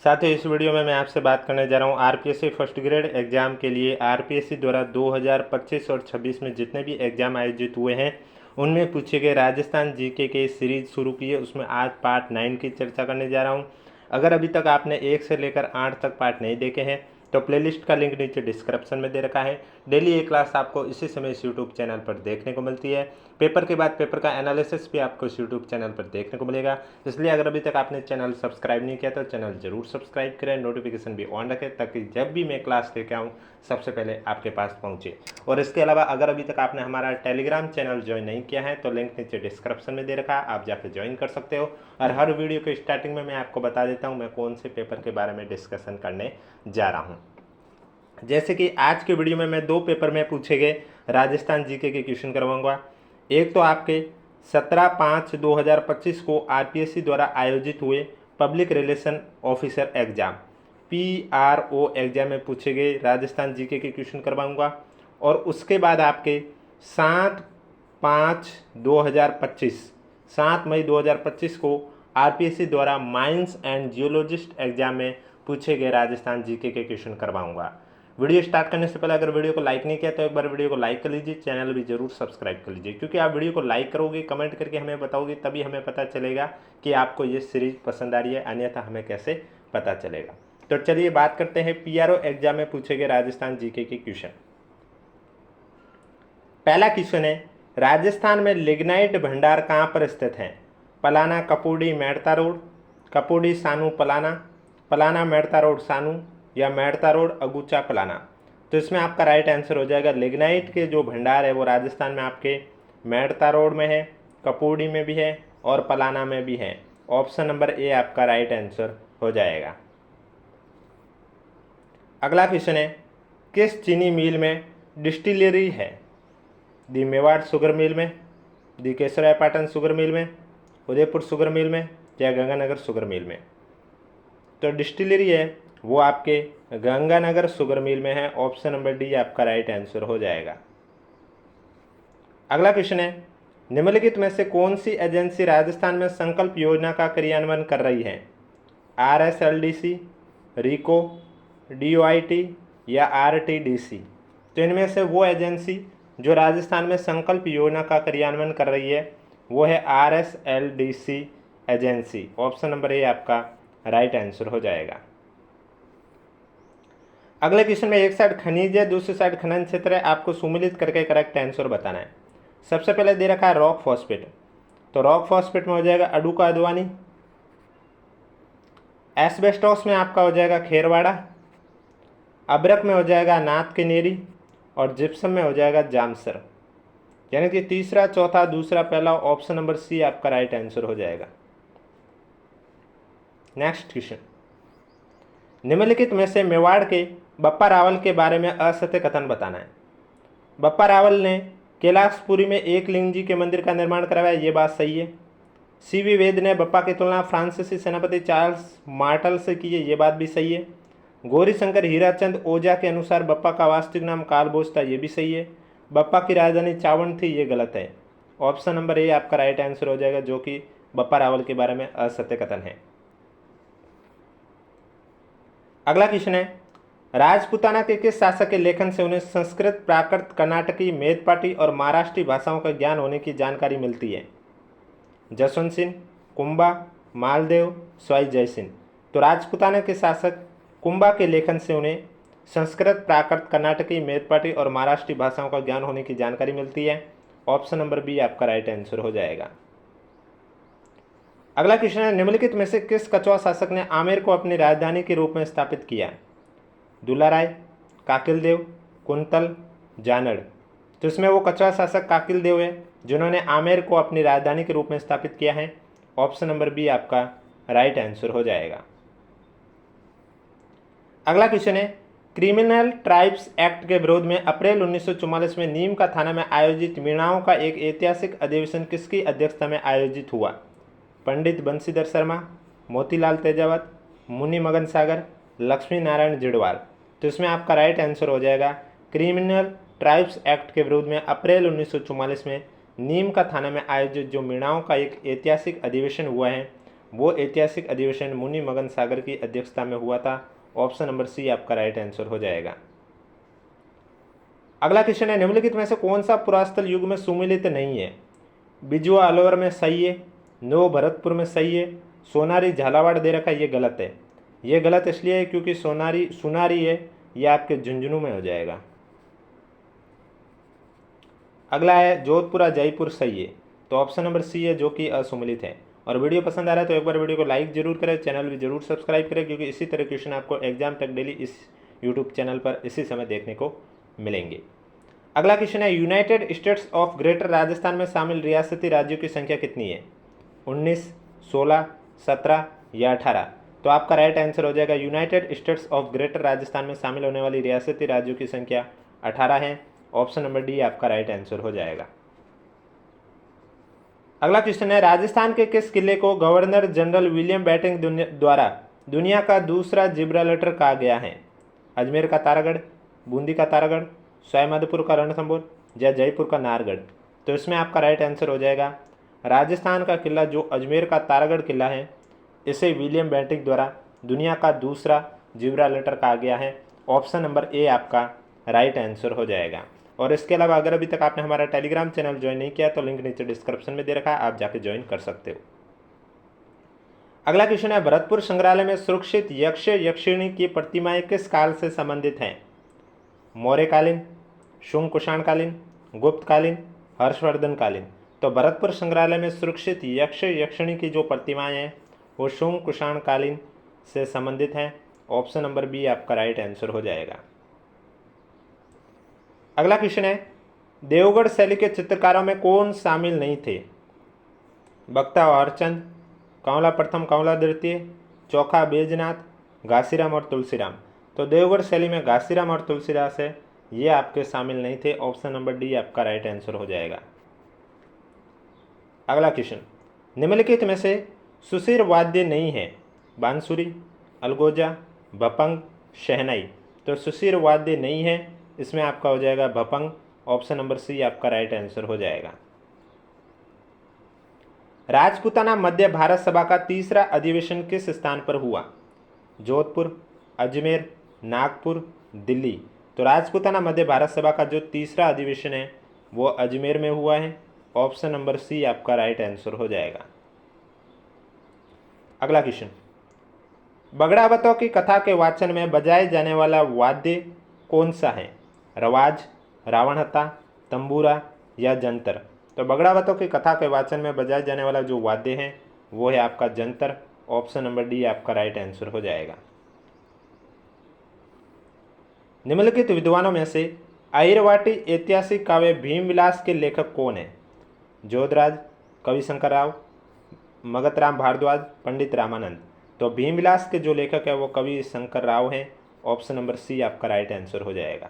साथ ही इस वीडियो में मैं आपसे बात करने जा रहा हूँ आरपीएससी फर्स्ट ग्रेड एग्ज़ाम के लिए आरपीएससी द्वारा 2025 और 26 में जितने भी एग्ज़ाम आयोजित हुए हैं उनमें पूछे गए राजस्थान जीके के सीरीज़ शुरू की है। उसमें आज पार्ट 9 की चर्चा करने जा रहा हूँ। अगर अभी तक आपने 1 से लेकर 8 तक पार्ट नहीं देखे हैं तो प्लेलिस्ट का लिंक नीचे डिस्क्रिप्शन में दे रखा है। डेली ये क्लास आपको इसी समय इस यूट्यूब चैनल पर देखने को मिलती है। पेपर के बाद पेपर का एनालिसिस भी आपको इस यूट्यूब चैनल पर देखने को मिलेगा। इसलिए अगर अभी तक आपने चैनल सब्सक्राइब नहीं किया तो चैनल जरूर सब्सक्राइब करें, नोटिफिकेशन भी ऑन रखें ताकि जब भी मैं क्लास लेके आऊँ सबसे पहले आपके पास पहुँचे। और इसके अलावा अगर अभी तक आपने हमारा टेलीग्राम चैनल ज्वाइन नहीं किया है तो लिंक नीचे डिस्क्रिप्शन में दे रखा है, आप जाकर ज्वाइन कर सकते हो। और हर वीडियो के स्टार्टिंग में मैं आपको बता देता हूँ मैं कौन से पेपर के बारे में डिस्कशन करने जा रहा हूँ। जैसे कि आज के वीडियो में मैं 2 पेपर में पूछे गए राजस्थान जीके के क्वेश्चन करवाऊंगा। एक तो आपके 17/5/2025 को आरपीएससी द्वारा आयोजित हुए public relation officer exam PRO exam में पूछे गए राजस्थान जीके के क्वेश्चन करवाऊंगा। और उसके बाद आपके 7 मई 2025 को आरपीएससी द्वारा माइंस एंड जियोलॉजिस्ट एग्जाम में पूछे गए राजस्थान जीके के क्वेश्चन करवाऊंगा। वीडियो स्टार्ट करने से पहले अगर वीडियो को लाइक नहीं किया तो एक बार वीडियो को लाइक कर लीजिए, चैनल भी जरूर सब्सक्राइब कर लीजिए, क्योंकि आप वीडियो को लाइक करोगे, कमेंट करके हमें बताओगे, तभी हमें पता चलेगा कि आपको ये सीरीज पसंद आ रही है, अन्यथा हमें कैसे पता चलेगा। तो चलिए बात करते हैं पीआरओ एग्जाम में पूछे गए राजस्थान जीके के क्वेश्चन। पहला क्वेश्चन है, राजस्थान में लिग्नाइट भंडार कहाँ पर स्थित है? पलाना, कपूडी, मेड़ता रोड, कपूडी, सानू, पलाना, पलाना, मेड़ता रोड, सानू, या मेड़ता रोड, अगुचा, पलाना। तो इसमें आपका राइट आंसर हो जाएगा लिग्नाइट के जो भंडार है वो राजस्थान में आपके मेड़ता रोड में है, कपूडी में भी है और पलाना में भी है। ऑप्शन नंबर ए आपका राइट आंसर हो जाएगा। अगला क्वेश्चन है, किस चीनी मिल में डिस्टिलरी है? दी मेवाड़ शुगर मिल में, दी केसरापाटन शुगर मिल में, उदयपुर शुगर मिल में, या गंगानगर शुगर मिल में? तो डिस्टिलरी है वो आपके गंगानगर शुगर मिल में है। ऑप्शन नंबर डी आपका राइट आंसर हो जाएगा। अगला क्वेश्चन है, निम्नलिखित में से कौन सी एजेंसी राजस्थान में संकल्प योजना का क्रियान्वयन कर रही है? आरएसएलडीसी, रिको, डीओआईटी या आरटीडीसी? तो इनमें से वो एजेंसी जो राजस्थान में संकल्प योजना का क्रियान्वयन कर रही है वो है RSLDC agency. Option number A आपका राइट आंसर हो जाएगा। अगले क्वेश्चन में एक साइड खनिज है, दूसरी साइड खनन क्षेत्र है, आपको सुमिलित करके करेक्ट आंसर बताना है। सबसे पहले दे रखा है रॉक फॉस्फेट, तो रॉक फॉस्फेट में हो जाएगा अडुका अदवानी। एस्बेस्टॉस में आपका हो जाएगा खेरवाड़ा, अब्रक में हो जाएगा नाथ किनेरी और जिप्सम में हो जाएगा जामसर। यानी कि तीसरा, चौथा, दूसरा, पहला, ऑप्शन नंबर सी आपका राइट आंसर हो जाएगा। नेक्स्ट क्वेश्चन, निम्नलिखित में से मेवाड़ के बप्पा रावल के बारे में असत्य कथन बताना है। बप्पा रावल ने कैलाशपुरी में एक लिंग जी के मंदिर का निर्माण करवाया, ये बात सही है। सीवी वेद ने बप्पा की तुलना फ्रांसीसी सेनापति चार्ल्स मार्टल से की है, ये बात भी सही है। गौरीशंकर हीराचंद ओझा के अनुसार बप्पा का वास्तविक नाम कालभोज था, ये भी सही है। बप्पा की राजधानी चावंड थी, ये गलत है। ऑप्शन नंबर ए आपका राइट आंसर हो जाएगा, जो कि बप्पा रावल के बारे में असत्य कथन है। अगला क्वेश्चन है, राजपूताना के किस शासक के लेखन से उन्हें संस्कृत, प्राकृत, कर्नाटकी, मेदपाटी और महाराष्ट्री भाषाओं का ज्ञान होने की जानकारी मिलती है? जसवंत सिंह, कुंभा, मालदेव, स्वाई जयसिंह। तो राजपूताना के शासक कुंभा के लेखन से उन्हें संस्कृत, प्राकृत, कर्नाटकी, मेदपाटी और महाराष्ट्री भाषाओं का ज्ञान होने की जानकारी मिलती है। ऑप्शन नंबर बी आपका राइट आंसर हो जाएगा। अगला क्वेश्चन है, निम्नलिखित में से किस कछुआ शासक ने आमेर को अपनी राजधानी के रूप में स्थापित किया? दुलाराय, काकिल देव, कुंतल, जानड़। तो इसमें वो कछुआ शासक काकिल देव है जिन्होंने आमेर को अपनी राजधानी के रूप में स्थापित किया है। ऑप्शन नंबर बी आपका राइट आंसर हो जाएगा। अगला क्वेश्चन है, क्रिमिनल ट्राइब्स एक्ट के विरोध में अप्रैल 1944 में नीम का थाना में आयोजित मीणाओं का एक ऐतिहासिक अधिवेशन किसकी अध्यक्षता में आयोजित हुआ? पंडित बंशीधर शर्मा, मोतीलाल तेजावत, मुनि मगन सागर, लक्ष्मी नारायण जिडवाल। तो इसमें आपका राइट आंसर हो जाएगा, क्रिमिनल ट्राइब्स एक्ट के विरोध में अप्रैल 1944 में नीम का थाना में आयोजित जो मीणाओं का एक ऐतिहासिक अधिवेशन हुआ है वो ऐतिहासिक अधिवेशन मुनि मगन सागर की अध्यक्षता में हुआ था। ऑप्शन नंबर सी आपका राइट आंसर हो जाएगा। अगला क्वेश्चन है, निम्नलिखित में से कौन सा पुरास्थल युग में सुमेलित नहीं है? बिजुआ अलवर में सही है, नो भरतपुर में सही है, सोनारी झालावाड़ दे रखा है, ये गलत है। ये गलत इसलिए है क्योंकि सुनारी है, ये आपके झुंझुनू में हो जाएगा। अगला है जोधपुरा जयपुर सही है, तो ऑप्शन नंबर सी है जो कि असुमेलित है। और वीडियो पसंद आ रहा है तो एक बार वीडियो को लाइक जरूर करें, चैनल भी जरूर सब्सक्राइब करें, क्योंकि इसी तरह क्वेश्चन आपको एग्जाम तक डेली इस यूट्यूब चैनल पर इसी समय देखने को मिलेंगे। अगला क्वेश्चन है, United states of greater Rajasthan में शामिल रियासती राज्यों की संख्या कितनी है? 19, 16, 17 या 18? तो आपका राइट आंसर हो जाएगा United states of greater Rajasthan में शामिल होने वाली रियासती राज्यों की संख्या 18 है। ऑप्शन नंबर डी आपका राइट आंसर हो जाएगा। अगला क्वेश्चन है, राजस्थान के किस किले को गवर्नर जनरल विलियम बेंटिंक द्वारा दुनिया का दूसरा जिब्राल्टर कहा गया है? अजमेर का तारागढ़, बूंदी का तारागढ़, सवाईमाधोपुर का रणथंभौर या जयपुर का नाहरगढ़? तो इसमें आपका राइट आंसर हो जाएगा राजस्थान का किला जो अजमेर का तारागढ़ किला है, इसे विलियम बेंटिक द्वारा दुनिया का दूसरा जिब्राल्टर कहा गया है। ऑप्शन नंबर ए आपका राइट आंसर हो जाएगा। और इसके अलावा अगर अभी तक आपने हमारा टेलीग्राम चैनल ज्वाइन नहीं किया तो लिंक नीचे डिस्क्रिप्शन में दे रखा है, आप जाके ज्वाइन कर सकते हो। अगला क्वेश्चन है, भरतपुर संग्रहालय में सुरक्षित यक्ष यक्षिणी की प्रतिमाएं किस काल से संबंधित हैं? मौर्यकालीन, शुंग कुषाणकालीन, गुप्तकालीन, हर्षवर्धनकालीन? तो भरतपुर संग्रहालय में सुरक्षित यक्ष यक्षिणी की जो प्रतिमाएं हैं वो शुंग कुषाणकालीन से संबंधित हैं। ऑप्शन नंबर बी आपका राइट आंसर हो जाएगा। अगला क्वेश्चन है, देवगढ़ शैली के चित्रकारों में कौन शामिल नहीं थे? बख्ता हरचंद, कंवला प्रथम कंवला द्वितीय, चोखा बैजनाथ, घासीराम और तुलसीराम? तो देवगढ़ शैली में घासीराम और तुलसीदास है, ये आपके शामिल नहीं थे। ऑप्शन नंबर डी आपका राइट आंसर हो जाएगा। अगला क्वेश्चन, निम्नलिखित में से सुशिर वाद्य नहीं है? बांसुरी, अलगोजा, भपंग, शहनाई? तो सुशिर वाद्य नहीं है, इसमें आपका हो जाएगा भपंग। ऑप्शन नंबर सी आपका राइट आंसर हो जाएगा। राजपूताना मध्य भारत सभा का तीसरा अधिवेशन किस स्थान पर हुआ? जोधपुर, अजमेर, नागपुर, दिल्ली? तो राजपूताना मध्य भारत सभा का जो तीसरा अधिवेशन है वो अजमेर में हुआ है। ऑप्शन नंबर सी आपका राइट आंसर हो जाएगा। अगला क्वेश्चन, बगड़ावतों की कथा के वाचन में बजाए जाने वाला वाद्य कौन सा है? रवाज, रावणहत्था, तंबूरा या जंतर? तो बगड़ावतों की कथा के वाचन में बजाए जाने वाला जो वाद्य है वो है आपका जंतर। ऑप्शन नंबर डी आपका राइट आंसर हो जाएगा। निम्नलिखित विद्वानों में से आयरवाटी ऐतिहासिक काव्य भीमविलास के लेखक कौन है? जोधराज, कवि शंकर राव, मगतराम भारद्वाज, पंडित रामानंद? तो भीमविलास के जो लेखक है वो कवि शंकर राव हैं। ऑप्शन नंबर सी आपका राइट आंसर हो जाएगा।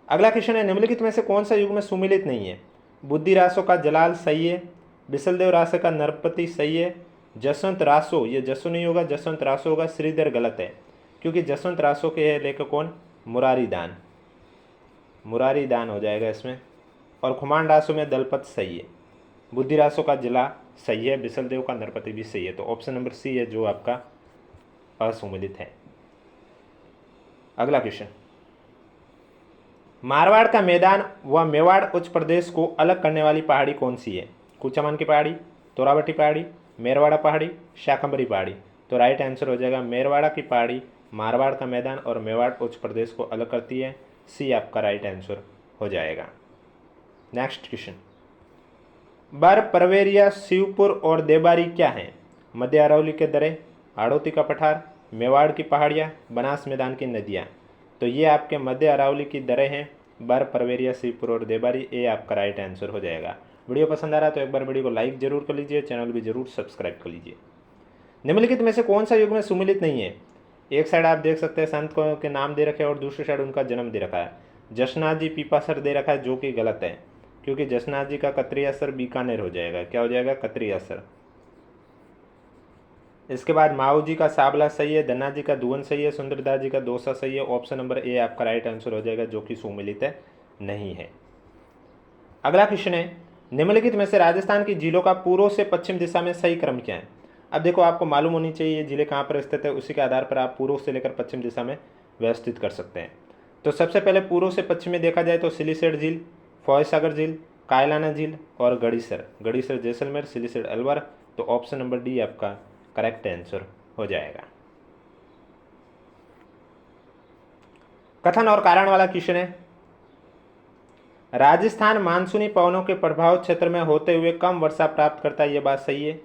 अगला क्वेश्चन है, निम्नलिखित में से कौन सा युग में सुमेलित नहीं है? बुद्धि रासो का जलाल सही है, बिसलदेव रासो का नरपति सही है, जसवंत रासो, ये जसो नहीं होगा, जसवंत रासो होगा, श्रीधर गलत है, क्योंकि जसवंत रासो के है लेखक कौन? मुरारी दान, मुरारी दान हो जाएगा इसमें। और खुमान रासो में दलपत सही है, बुद्धि रासो का जिला सही है, बिसलदेव का नरपति भी सही है। तो ऑप्शन नंबर सी है जो आपका असुमेलित है। अगला क्वेश्चन, मारवाड़ का मैदान व मेवाड़ उच्च प्रदेश को अलग करने वाली पहाड़ी कौन सी है? कुचामन की पहाड़ी, तोरावटी पहाड़ी, मेरवाड़ा पहाड़ी, शाकंभरी पहाड़ी? तो राइट आंसर हो जाएगा मेरवाड़ा की पहाड़ी मारवाड़ का मैदान और मेवाड़ उच्च प्रदेश को अलग करती है। सी आपका राइट आंसर हो जाएगा। नेक्स्ट क्वेश्चन, बर, परवेरिया, शिवपुर और देबारी क्या हैं? मध्य अरावली के दरे, हाड़ौती का पठार, मेवाड़ की पहाड़ियाँ, बनास मैदान की नदियाँ? तो ये आपके मध्य अरावली की दरें हैं, बर, परवेरिया, शिवपुर और देबारी। ए आपका राइट आंसर हो जाएगा। वीडियो पसंद आ रहा है तो एक बार वीडियो को लाइक जरूर कर लीजिए, चैनल भी जरूर सब्सक्राइब कर लीजिए। निम्नलिखित में से कौन सा युग में सुमेलित नहीं है? एक साइड आप देख सकते हैं संत के नाम दे रखे हैं और दूसरी साइड उनका जन्म दे रखा है। जसनाथ जी पीपासर दे रखा है जो कि गलत है, क्योंकि जसनाथ जी का कतरी असर बीकानेर हो जाएगा। क्या हो जाएगा? कतरी असर। इसके बाद माऊ जी का साबला सही है, धन्ना जी का दुवन सही है, सुंदरदास जी का दोसा सही है। ऑप्शन नंबर ए आपका राइट आंसर हो जाएगा जो कि सुमेलित नहीं है। अगला क्वेश्चन है, निम्नलिखित में से राजस्थान की झीलों का पूर्व से पश्चिम दिशा में सही क्रम क्या है? अब देखो, आपको मालूम होनी चाहिए ये जिले कहाँ पर स्थित है, उसी के आधार पर आप पूर्व से लेकर पश्चिम दिशा में व्यवस्थित कर सकते हैं। तो सबसे पहले पूर्व से पश्चिम में देखा जाए तो सिलीसेट झील, फॉयसागर झील, कायलाना झील और गड़ीसर। गड़ीसर जैसलमेर, सिलीसेट अलवर। तो ऑप्शन नंबर डी आपका करेक्ट आंसर हो जाएगा। कथन और कारण वाला क्वेश्चन है। राजस्थान मानसूनी पवनों के प्रभाव क्षेत्र में होते हुए कम वर्षा प्राप्त करता है, ये बात सही है।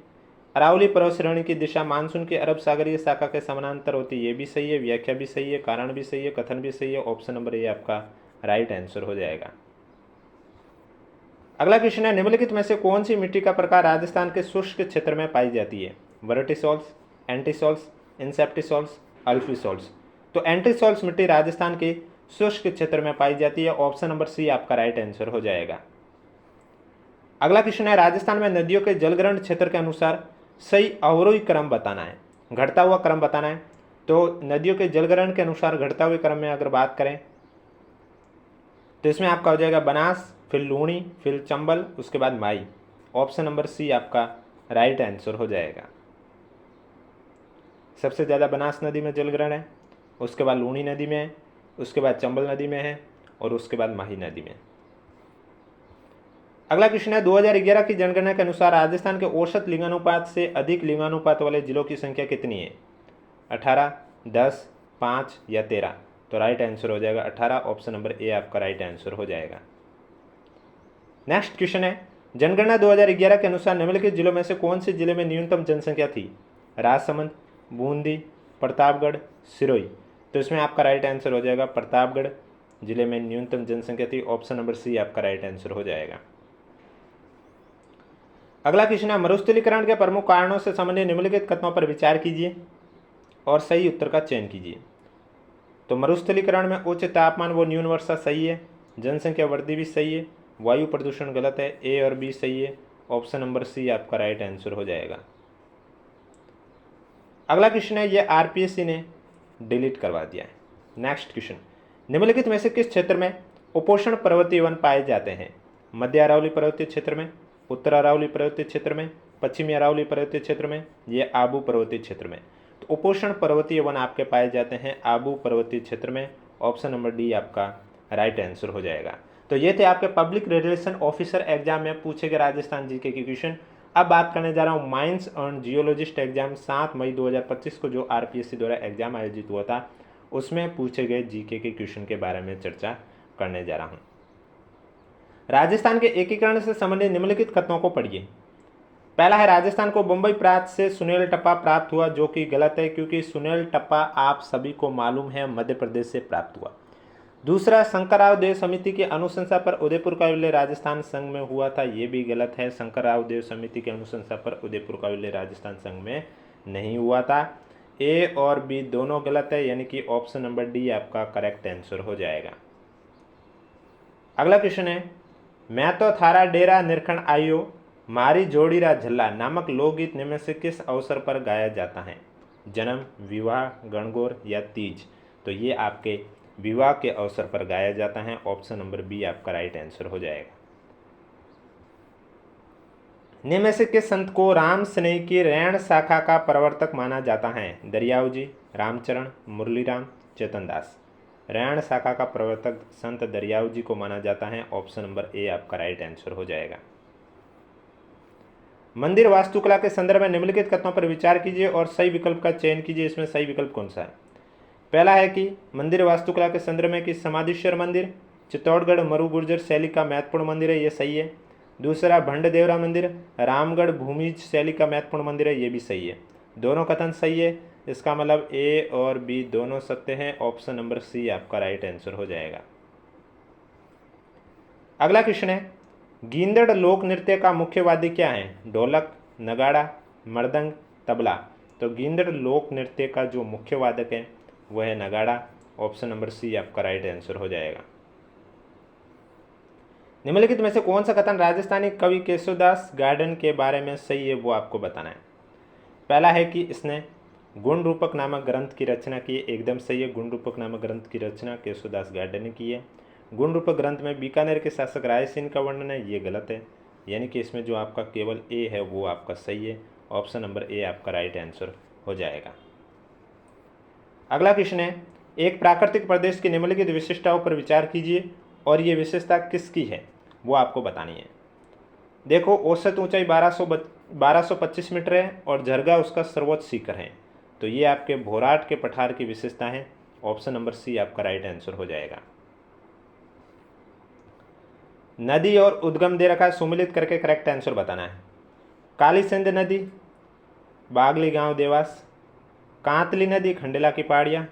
अरावली पर्वत श्रेणी की दिशा मानसून की अरब सागरीय शाखा के समानांतर होती है, ये भी सही है। व्याख्या भी सही है, कारण भी सही है, कथन भी सही है। ऑप्शन नंबर ए आपका राइट आंसर हो जाएगा। अगला क्वेश्चन है, निम्नलिखित में से कौन सी मिट्टी का प्रकार राजस्थान के शुष्क क्षेत्र में पाई जाती है? वर्टिसॉल्स, एंटीसॉल्स, इंसेप्टिसॉल्स, अल्फीसॉल्स। तो एंटीसॉल्स मिट्टी राजस्थान के शुष्क क्षेत्र में पाई जाती है। ऑप्शन नंबर सी आपका राइट आंसर हो जाएगा। अगला क्वेश्चन है, राजस्थान में नदियों के जलग्रहण क्षेत्र के अनुसार सही अवरोही क्रम बताना है, घटता हुआ क्रम बताना है। तो नदियों के जलग्रहण के अनुसार घटता हुए क्रम में अगर बात करें तो इसमें आपका हो जाएगा बनास, फिर लूणी, फिर चंबल, उसके बाद माई। ऑप्शन नंबर सी आपका राइट आंसर हो जाएगा। सबसे ज़्यादा बनास नदी में जलग्रहण है, उसके बाद लूणी नदी में है, उसके बाद चंबल नदी में है और उसके बाद माही नदी में। अगला क्वेश्चन है, 2011 की जनगणना के अनुसार राजस्थान के औसत लिंगानुपात से अधिक लिंगानुपात वाले जिलों की संख्या कितनी है? 18, 10, 5 या 13? तो राइट आंसर हो जाएगा 18। ऑप्शन नंबर ए आपका राइट आंसर हो जाएगा। नेक्स्ट क्वेश्चन है, जनगणना 2011 के अनुसार निम्नलिखित जिलों में से कौन से जिले में न्यूनतम जनसंख्या थी? राजसमंद, बूंदी, प्रतापगढ़, सिरोही। तो इसमें आपका राइट आंसर हो जाएगा प्रतापगढ़ जिले में न्यूनतम जनसंख्या थी। ऑप्शन नंबर सी आपका राइट आंसर हो जाएगा। अगला क्वेश्चन है, मरुस्थलीकरण के प्रमुख कारणों से संबंधित निम्नलिखित कथनों पर विचार कीजिए और सही उत्तर का चयन कीजिए। तो मरुस्थलीकरण में उच्च तापमान व न्यून वर्षा सही है, जनसंख्या वृद्धि भी सही है, वायु प्रदूषण गलत है, ए और बी सही है। ऑप्शन नंबर सी आपका राइट आंसर हो जाएगा। अगला क्वेश्चन है, ये आरपीएससी ने डिलीट करवा दिया है। नेक्स्ट क्वेश्चन, निम्नलिखित में से किस क्षेत्र में उपोष्ण पर्वतीय वन पाए जाते हैं? मध्य अरावली पर्वतीय क्षेत्र में, उत्तर अरावली पर्वतीय क्षेत्र में, पश्चिमी अरावली पर्वतीय क्षेत्र में, ये आबू पर्वतीय क्षेत्र में। तो उपोष्ण पर्वतीय वन आपके पाए जाते हैं आबू पर्वतीय क्षेत्र में। ऑप्शन नंबर डी आपका राइट आंसर हो जाएगा। तो ये थे आपके पब्लिक रिलेशन ऑफिसर एग्जाम में पूछे गए राजस्थान जीके के क्वेश्चन। अब बात करने जा रहा हूँ माइंस एंड जियोलॉजिस्ट एग्जाम 7 मई 2025 को जो आरपीएससी द्वारा एग्जाम आयोजित हुआ था, उसमें पूछे गए जीके के क्वेश्चन के बारे में चर्चा करने जा रहा हूँ। राजस्थान के एकीकरण से संबंधित निम्नलिखित कथनों को पढ़िए। पहला है, राजस्थान को बम्बई प्रांत से सुनेल टप्पा प्राप्त हुआ, जो कि गलत है क्योंकि सुनेल टप्पा आप सभी को मालूम है मध्य प्रदेश से प्राप्त हुआ। दूसरा, शंकरराव देव समिति की अनुशंसा पर उदयपुर का विलय राजस्थान संघ में हुआ था, ये भी गलत है। शंकरराव देव समिति की अनुशंसा पर उदयपुर का विलय राजस्थान संघ में नहीं हुआ था। ए और बी दोनों गलत है, यानी कि ऑप्शन नंबर डी आपका करेक्ट आंसर हो जाएगा। अगला क्वेश्चन है, मैं तो थारा डेरा निरखण आयो मारी जोड़ीरा झल्ला नामक लोकगीत निम्न में से किस अवसर पर गाया जाता है? जन्म, विवाह, गणगौर या तीज? तो ये आपके विवाह के अवसर पर गाया जाता है। ऑप्शन नंबर बी आपका राइट आंसर हो जाएगा। निम्न में से किस संत को राम स्नेह की रैण शाखा का प्रवर्तक माना जाता है? दरियाव जी, रामचरण, मुरलीराम, चेतनदास। रैण शाखा का प्रवर्तक संत दरियाव जी को माना जाता है। ऑप्शन नंबर ए आपका राइट आंसर हो जाएगा। मंदिर वास्तुकला के संदर्भ में निम्नलिखित कथनों पर विचार कीजिए और सही विकल्प का चयन कीजिए। इसमें सही विकल्प कौन सा है? पहला है कि मंदिर वास्तुकला के संदर्भ में कि समाधीश्वर मंदिर चित्तौड़गढ़ मरु गुर्जर शैली का महत्वपूर्ण मंदिर है, ये सही है। दूसरा, भंडदेवरा मंदिर रामगढ़ भूमिज शैली का महत्वपूर्ण मंदिर है, ये भी सही है। दोनों कथन सही है, इसका मतलब ए और बी दोनों सत्य हैं। ऑप्शन नंबर सी आपका राइट आंसर हो जाएगा। अगला क्वेश्चन है, गींदड़ लोक नृत्य का मुख्य वाद्य क्या है? ढोलक, नगाड़ा, मृदंग, तबला। तो गींदड़ लोक नृत्य का जो मुख्य वादक है वह है नगाड़ा। ऑप्शन नंबर सी आपका राइट आंसर हो जाएगा। निम्नलिखित में से कौन सा कथन राजस्थानी कवि केशवदास गार्डन के बारे में सही है, वो आपको बताना है। पहला है कि इसने गुण रूपक नामक ग्रंथ की रचना की है, एकदम सही है। गुण रूपक नामक ग्रंथ की रचना केशवदास गार्डन ने की है। गुण रूपक ग्रंथ में बीकानेर के शासक रायसेन का वर्णन है, ये गलत है, यानी कि इसमें जो आपका केवल ए है वो आपका सही है। ऑप्शन नंबर ए आपका राइट आंसर हो जाएगा। अगला क्वेश्चन है, एक प्राकृतिक प्रदेश की निम्नलिखित विशेषताओं पर विचार कीजिए और ये विशेषता किसकी है वो आपको बतानी है। देखो, औसत ऊंचाई 1225 मीटर है और झरगा उसका सर्वोच्च शिखर है। तो ये आपके भोराट के पठार की विशेषता है। ऑप्शन नंबर सी आपका राइट आंसर हो जाएगा। नदी और उद्गम दे रखा है, सुमिलित करके करेक्ट आंसर बताना है। काली सिंध नदी बागली गांव देवास, कांतली नदी खंडेला की पहाड़ियाँ,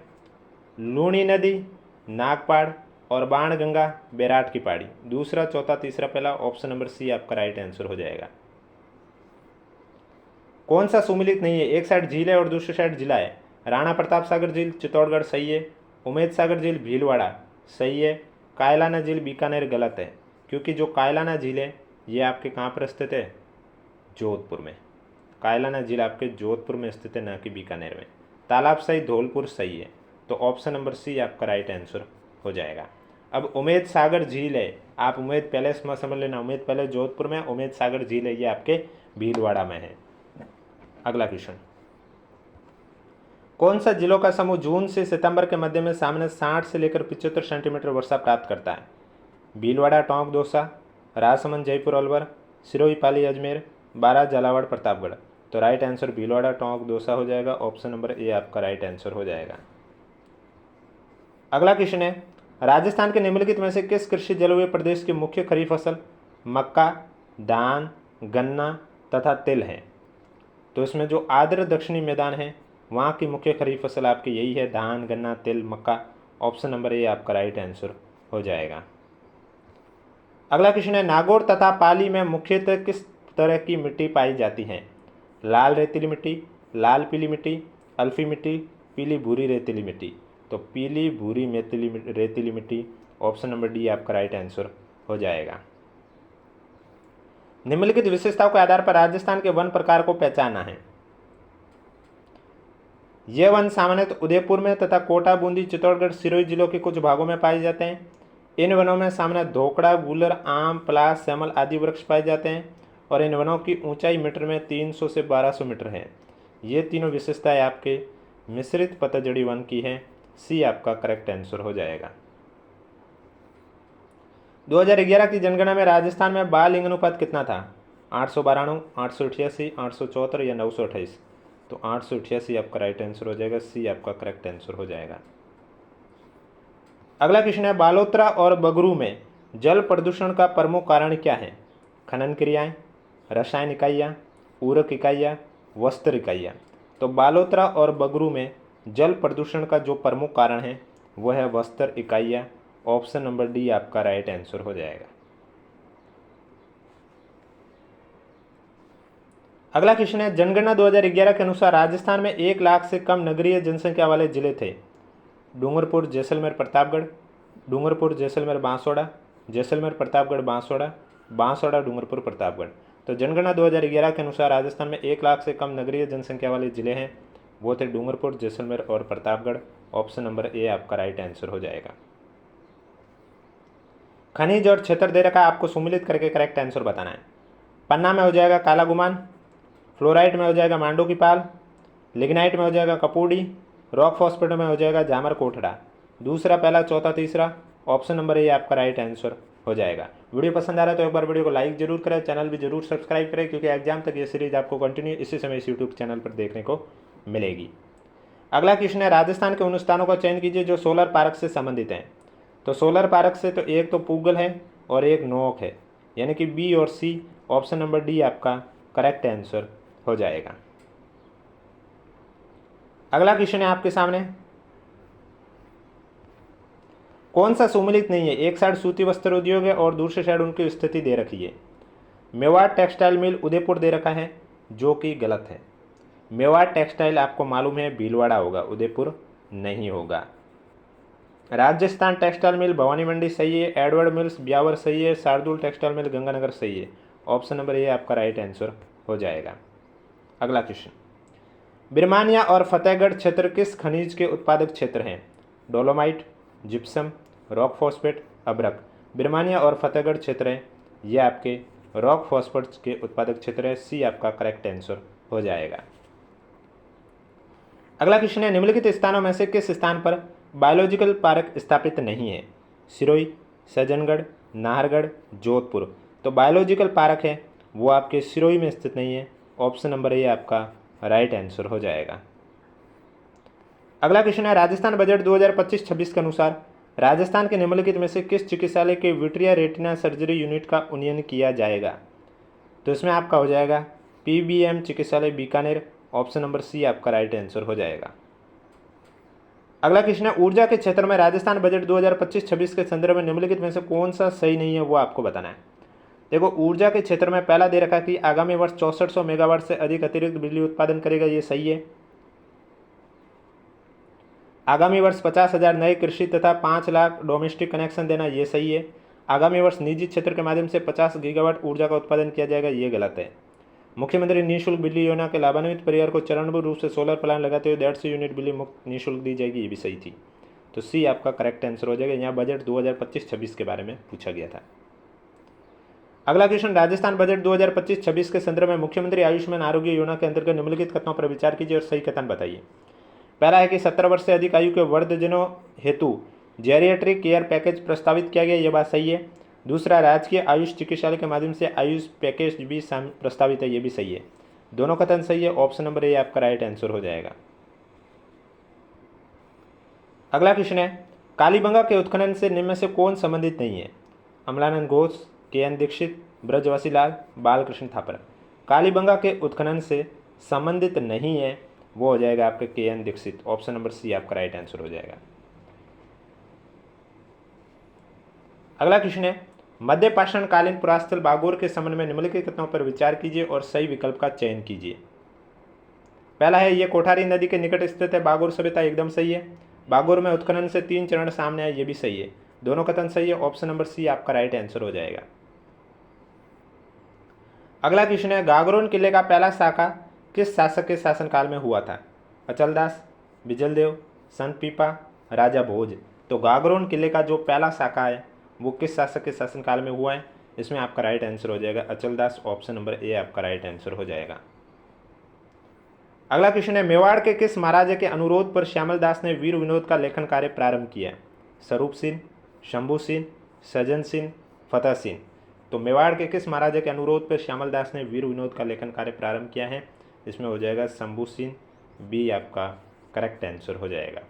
लूणी नदी नागपाड़ और बाणगंगा बैराट की पहाड़ी। दूसरा, चौथा, तीसरा, पहला, ऑप्शन नंबर सी आपका राइट आंसर हो जाएगा। कौन सा सुमिलित नहीं है? एक साइड झील है और दूसरी साइड जिला है। राणा प्रताप सागर झील चित्तौड़गढ़ सही है। उमेद सागर झील भीलवाड़ा सही है। कायलाना झील बीकानेर गलत है, क्योंकि जो कायलाना झील है ये आपके कहाँ पर स्थित है? जोधपुर में। कायलाना झील आपके जोधपुर में स्थित है, न कि बीकानेर में। तालाब सही, धौलपुर सही है। तो ऑप्शन नंबर सी आपका राइट आंसर हो जाएगा। अब उमेद सागर झील है, आप उमेद पैलेस में समझ लेना, उमेद पैलेस जोधपुर में, उमेद सागर झील है ये आपके भीलवाड़ा में है। अगला क्वेश्चन, कौन सा जिलों का समूह जून से सितंबर के मध्य में सामान्य 60 से लेकर 75 सेंटीमीटर वर्षा प्राप्त करता है? भीलवाड़ा, टोंक, दौसा, राजसमंद, जयपुर, अलवर, सिरोही, पाली, अजमेर, बारां, झालावाड़, प्रतापगढ़। तो राइट आंसर भीलवाड़ा, टोंक, दौसा हो जाएगा। ऑप्शन नंबर ए आपका राइट आंसर हो जाएगा। अगला क्वेश्चन है, राजस्थान के निम्नलिखित में से किस कृषि जलवायु प्रदेश की मुख्य खरीफ फसल मक्का, धान, गन्ना तथा तिल है? तो इसमें जो आर्द्र दक्षिणी मैदान है वहाँ की मुख्य खरीफ फसल आपकी यही है, धान, गन्ना, तिल, मक्का। ऑप्शन नंबर ए आपका राइट आंसर हो जाएगा। अगला क्वेश्चन है, नागौर तथा पाली में मुख्यतः किस तरह की मिट्टी पाई जाती है? लाल रेतीली मिट्टी, लाल पीली मिट्टी, अल्फी मिट्टी, पीली भूरी रेतीली मिट्टी। तो पीली भूरी रेतीली मिट्टी, ऑप्शन नंबर डी आपका राइट आंसर हो जाएगा। निम्नलिखित विशेषताओं के आधार पर राजस्थान के वन प्रकार को पहचानना है। ये वन सामान्यतः उदयपुर में तथा कोटा, बूंदी, चित्तौड़गढ़, सिरोही जिलों के कुछ भागों में पाए जाते हैं। इन वनों में सामान्य धोकड़ा, गूलर, आम, पलाश, सेमल आदि वृक्ष पाए जाते हैं और इन वनों की ऊंचाई मीटर में 300 से 1200 मीटर है। ये तीनों विशेषताएं आपके मिश्रित पतझड़ी वन की हैं। सी आपका करेक्ट आंसर हो जाएगा। 2011 की जनगणना में राजस्थान में बाल लिंग अनुपात कितना था? 892, 888, 874 या 928? तो 888 आपका राइट आंसर हो जाएगा। सी आपका करेक्ट आंसर हो जाएगा। अगला क्वेश्चन है, बालोतरा और बगरू में जल प्रदूषण का प्रमुख कारण क्या है? खनन क्रियाएं, रसायन इकाइयाँ, उर्वरक इकाइयाँ, वस्त्र इकाइयाँ। तो बालोतरा और बगरू में जल प्रदूषण का जो प्रमुख कारण है वह है वस्त्र इकाइयाँ। ऑप्शन नंबर डी आपका राइट आंसर हो जाएगा। अगला क्वेश्चन है, जनगणना 2011 के अनुसार राजस्थान में 1 लाख से कम नगरीय जनसंख्या वाले जिले थे। डूंगरपुर, जैसलमेर, प्रतापगढ़, डूंगरपुर, जैसलमेर, बांसवाड़ा, जैसलमेर, प्रतापगढ़, बांसवाड़ा, बांसवाड़ा, डूंगरपुर, प्रतापगढ़। तो जनगणना 2011 के अनुसार राजस्थान में 1 लाख से कम नगरीय जनसंख्या वाले जिले हैं, वो थे डूंगरपुर, जैसलमेर और प्रतापगढ़। ऑप्शन नंबर ए आपका राइट आंसर हो जाएगा। खनिज और क्षेत्र दे रखा, आपको सुमिलित करके करेक्ट आंसर बताना है। पन्ना में हो जाएगा काला गुमान, फ्लोराइट में हो जाएगा मांडो की पाल, लिग्नाइट में हो जाएगा कपूडी, रॉक फॉस्फेट में हो जाएगा जामर कोठड़ा। दूसरा, पहला, चौथा, तीसरा, ऑप्शन नंबर ए आपका राइट आंसर हो जाएगा। वीडियो पसंद आ रहा है तो एक बार वीडियो को लाइक जरूर करें, चैनल भी जरूर सब्सक्राइब करें, क्योंकि एग्जाम तक ये सीरीज आपको कंटिन्यू इसी समय इस यूट्यूब चैनल पर देखने को मिलेगी। अगला क्वेश्चन है, राजस्थान के उन स्थानों का चयन कीजिए जो सोलर पार्क से संबंधित हैं। तो सोलर पार्क से तो एक तो पूगल है और एक नोक है, यानी कि बी और सी। ऑप्शन नंबर डी आपका करेक्ट आंसर हो जाएगा। अगला क्वेश्चन है आपके सामने, कौन सा सुमिलित नहीं है? एक साइड सूती वस्त्र उद्योग है और दूसरी साइड उनकी स्थिति दे रखी है। मेवाड़ टेक्सटाइल मिल उदयपुर दे रखा है, जो कि गलत है। मेवाड़ टेक्सटाइल आपको मालूम है भीलवाड़ा होगा, उदयपुर नहीं होगा। राजस्थान टेक्सटाइल मिल भवानी मंडी सही है। एडवर्ड मिल्स ब्यावर सही है। शार्दुल टेक्सटाइल मिल गंगानगर सही है। ऑप्शन नंबर ए आपका राइट आंसर हो जाएगा। अगला क्वेश्चन, बिरमानिया और फतेहगढ़ क्षेत्र किस खनिज के उत्पादक क्षेत्र हैं? डोलोमाइट, जिप्सम, रॉक फॉस्फेट, अब्रक। बिरमानिया और फतेहगढ़ क्षेत्र है ये आपके रॉक फॉस्फेट के उत्पादक क्षेत्र है। सी आपका करेक्ट आंसर हो जाएगा। अगला क्वेश्चन है, निम्नलिखित स्थानों में से किस स्थान पर बायोलॉजिकल पार्क स्थापित नहीं है? सिरोही, सज्जनगढ़, नाहरगढ़, जोधपुर। तो बायोलॉजिकल पार्क है वो आपके सिरोही में स्थित नहीं है। ऑप्शन नंबर ए आपका राइट आंसर हो जाएगा। अगला क्वेश्चन है, राजस्थान बजट 2025-26 के अनुसार राजस्थान के निम्नलिखित में से किस चिकित्सालय के विट्रिया रेटिना सर्जरी यूनिट का उन्नयन किया जाएगा? तो इसमें आपका हो जाएगा पीबीएम चिकित्सालय बीकानेर। ऑप्शन नंबर सी आपका राइट आंसर हो जाएगा। अगला क्वेश्चन है, ऊर्जा के क्षेत्र में राजस्थान बजट 2025-26 के संदर्भ में निम्नलिखित में से कौन सा सही नहीं है वो आपको बताना है। देखो, ऊर्जा के क्षेत्र में पहला दे रखा कि आगामी वर्ष 6400 मेगावाट से अधिक अतिरिक्त बिजली उत्पादन करेगा, ये सही है। आगामी वर्ष 50,000 नए कृषि तथा 5 लाख डोमेस्टिक कनेक्शन देना, ये सही है। आगामी वर्ष निजी क्षेत्र के माध्यम से 50 गीगावाट ऊर्जा का उत्पादन किया जाएगा, ये गलत है। मुख्यमंत्री निःशुल्क बिजली योजना के लाभान्वित परिवार को चरणबद्ध रूप से सोलर प्लांट लगाते हुए 150 यूनिट बिजली मुफ्त निःशुल्क दी जाएगी, ये भी सही थी। तो सी आपका करेक्ट आंसर हो जाएगा। यहाँ बजट 2025-26 के बारे में पूछा गया था। अगला क्वेश्चन, राजस्थान बजट 2025-26 के संदर्भ में मुख्यमंत्री आयुष्मान आरोग्य योजना के अंतर्गत निम्नलिखित कथनों पर विचार कीजिए और सही कथन बताइए। पहला है कि 17 वर्ष से अधिक आयु के वृद्धजनों हेतु जेरिएट्रिक केयर पैकेज प्रस्तावित किया गया, यह बात सही है। दूसरा, राजकीय आयुष चिकित्सालय के माध्यम से आयुष पैकेज भी प्रस्तावित है, ये भी सही है। दोनों कथन सही है। ऑप्शन नंबर ए आपका राइट आंसर हो जाएगा। अगला क्वेश्चन है, कालीबंगा के उत्खनन से निम्न में से कौन संबंधित नहीं है? अमलानंद घोष, के.एन. दीक्षित, ब्रजवासी लाल, बालकृष्ण थापर। कालीबंगा के उत्खनन से संबंधित नहीं है वो हो जाएगा आपके K N. Dixit. Option number C आपका राइट आंसर हो जाएगा। अगला क्वेश्चन है, मध्य पाषाण कालीन पुरास्थल बागोर के संबंध में निम्नलिखित कथनों पर विचार कीजिए और सही विकल्प का चयन कीजिए। पहला है, यह कोठारी नदी के निकट स्थित है, बागोर सभ्यता, एकदम सही है। बागोर में उत्खनन से 3 चरण सामने आए, ये भी सही है। दोनों कथन सही है। ऑप्शन नंबर सी आपका राइट आंसर हो जाएगा। अगला क्वेश्चन है, गागरोन किले का पहला शाखा किस शासक के शासनकाल में हुआ था? अचलदास, बिजलदेव, संत पीपा, राजा भोज। तो गागरोन किले का जो पहला शाखा है वो किस शासक के शासनकाल में हुआ है? इसमें आपका राइट आंसर हो जाएगा अचलदास। ऑप्शन नंबर ए आपका राइट आंसर हो जाएगा। अगला क्वेश्चन है, मेवाड़ के किस महाराजा के अनुरोध पर श्यामल दास ने वीर विनोद का लेखन कार्य प्रारंभ किया? स्वरूप सिंह, शंभू सिंह, सज्जन सिंह, फतेह सिंह। तो मेवाड़ के किस महाराजा के अनुरोध पर श्यामल दास ने वीर विनोद का लेखन कार्य प्रारंभ किया है? इसमें हो जाएगा शंभू सिंह, बी आपका करेक्ट आंसर हो जाएगा।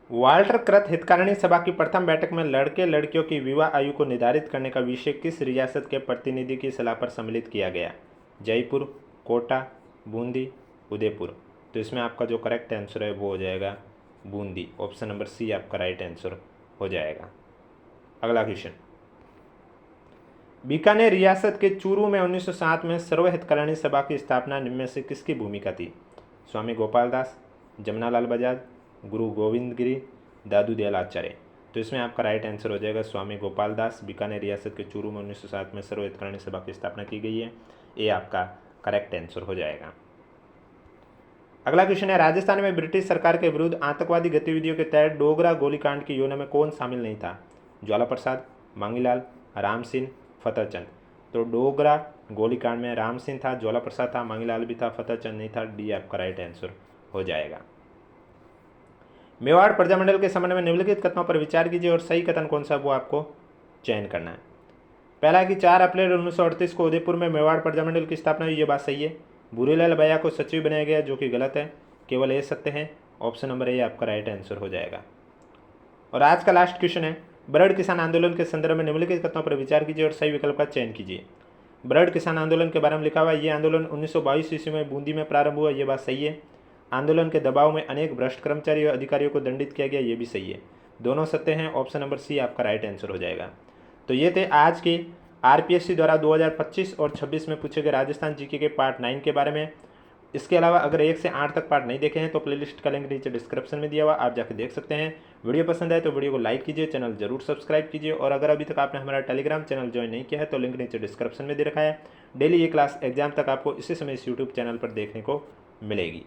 वाल्टर कृत हितकारिणी सभा की प्रथम बैठक में लड़के लड़कियों की विवाह आयु को निर्धारित करने का विषय किस रियासत के प्रतिनिधि की सलाह पर सम्मिलित किया गया? जयपुर, कोटा, बूंदी, उदयपुर। तो इसमें आपका जो करेक्ट आंसर है वो हो जाएगा बूंदी। ऑप्शन नंबर सी आपका राइट आंसर हो जाएगा। अगला क्वेश्चन, बीकानेर रियासत के चूरू में 1907 में सर्व हितकारिणी सभा की स्थापना निम्न में से किसकी भूमिका थी? स्वामी गोपाल दास, जमनालाल बजाज, गुरु गोविंद गिरी, दादू दयाल आचार्य। तो इसमें आपका राइट आंसर हो जाएगा स्वामी गोपाल दास। बीकानेर रियासत के चूरू में 1907 में सर्व हितकारिणी सभा की स्थापना की गई है, ये आपका करेक्ट आंसर हो जाएगा। अगला क्वेश्चन है, राजस्थान में ब्रिटिश सरकार के विरुद्ध आतंकवादी गतिविधियों के तहत डोगरा गोलीकांड की योजना में कौन शामिल नहीं था? ज्वाला प्रसाद, मांगीलाल, राम सिंह, फतेह चंद। तो डोगरा गोलीकांड में राम सिंह था, ज्वाला प्रसाद था, मांगीलाल भी था, फतेह चंद नहीं था। डी आपका राइट आंसर हो जाएगा। मेवाड़ प्रजामंडल के संबंध में निम्नलिखित कथनों पर विचार कीजिए और सही कथन कौन सा वो आपको चयन करना है। पहला है कि 4 अप्रैल 1938 को उदयपुर में मेवाड़ प्रजामंडल की स्थापना हुई, ये बात सही है। भूरीलाल भैया को सचिव बनाया गया, जो कि गलत है, केवल ए सत्य है। ऑप्शन नंबर ए आपका राइट आंसर हो जाएगा। और आज का लास्ट क्वेश्चन है, ब्रड किसान आंदोलन के संदर्भ में निम्नलिखित कथनों पर विचार कीजिए और सही विकल्प का चयन कीजिए। ब्रड किसान आंदोलन के बारे में लिखा हुआ है, ये आंदोलन 1922 ईस्वी में बूंदी में प्रारंभ हुआ, ये बात सही है। आंदोलन के दबाव में अनेक भ्रष्ट कर्मचारी और अधिकारियों को दंडित किया गया, ये भी सही है। दोनों सत्य हैं। ऑप्शन नंबर सी आपका राइट आंसर हो जाएगा। तो ये थे आज के आरपीएससी द्वारा 2025 और 26 में पूछे गए राजस्थान जीके के पार्ट 9 के बारे में। इसके अलावा अगर 1 से 8 तक पार्ट नहीं देखे हैं तो प्लेलिस्ट का लिंक नीचे डिस्क्रिप्शन में दिया हुआ, आप जाकर देख सकते हैं। वीडियो पसंद आए तो वीडियो को लाइक कीजिए, चैनल जरूर सब्सक्राइब कीजिए और अगर अभी तक आपने हमारा टेलीग्राम चैनल ज्वाइन नहीं किया है तो लिंक नीचे डिस्क्रिप्शन में दे रखा है। डेली ये क्लास एग्जाम तक आपको इसी समय इस यूट्यूब चैनल पर देखने को मिलेगी।